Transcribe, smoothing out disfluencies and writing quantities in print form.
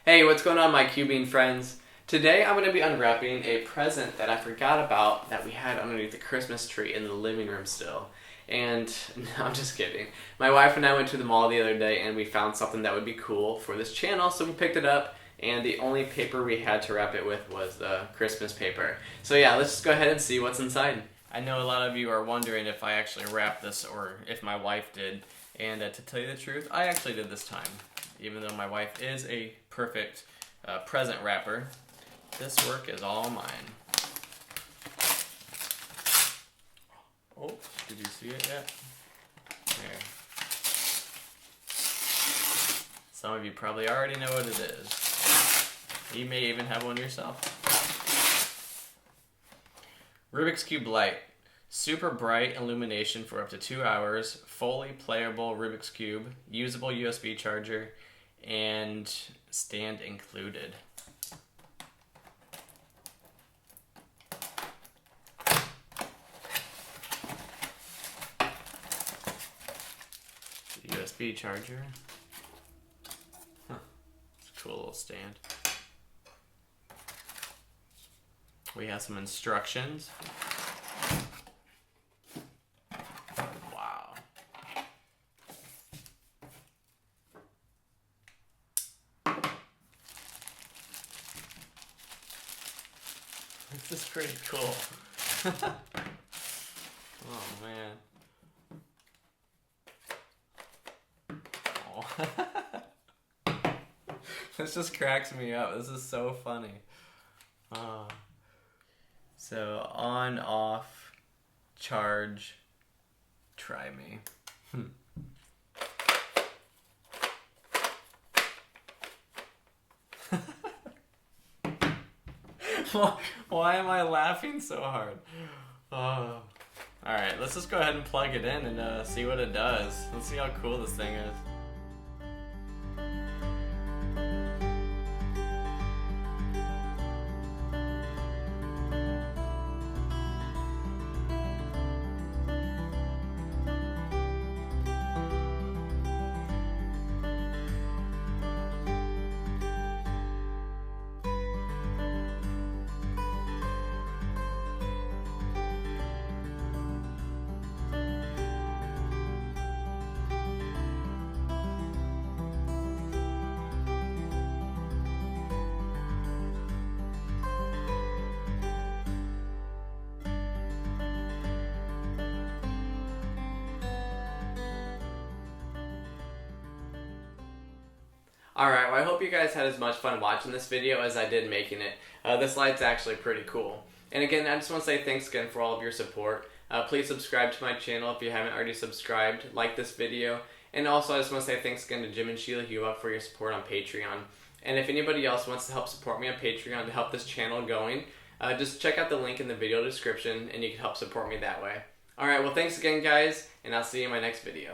Hey, what's going on, my Cubing friends? Today I'm going to be unwrapping a present that I forgot about that we had underneath the Christmas tree in the living room still. And no, I'm just kidding. My wife and I went to the mall the other day and we found something that would be cool for this channel, so we picked it up, and the only paper we had to wrap it with was the Christmas paper. So yeah, let's just go ahead and see what's inside. I know a lot of you are wondering if I actually wrapped this or if my wife did, and to tell you the truth, I actually did this time. Even though my wife is a perfect present wrapper, this work is all mine. Oh, did you see it yet? There. Some of you probably already know what it is. You may even have one yourself. Rubik's Cube Lite. Super bright illumination for up to 2 hours, fully playable Rubik's Cube, usable USB charger, and stand included. USB charger. Huh. It's a cool little stand. We have some instructions. Wow. This is pretty cool. Oh man. Oh. This just cracks me up. This is so funny. So on, off, charge, try me. Why am I laughing so hard? Alright, let's just go ahead and plug it in and see what it does. Let's see how cool this thing is. Alright, well I hope you guys had as much fun watching this video as I did making it. This light's actually pretty cool. And again, I just want to say thanks again for all of your support. Please subscribe to my channel if you haven't already subscribed, like this video, and also I just want to say thanks again to Jim and Sheila Huwa for your support on Patreon. And if anybody else wants to help support me on Patreon to help this channel going, just check out the link in the video description and you can help support me that way. Alright, well thanks again guys, and I'll see you in my next video.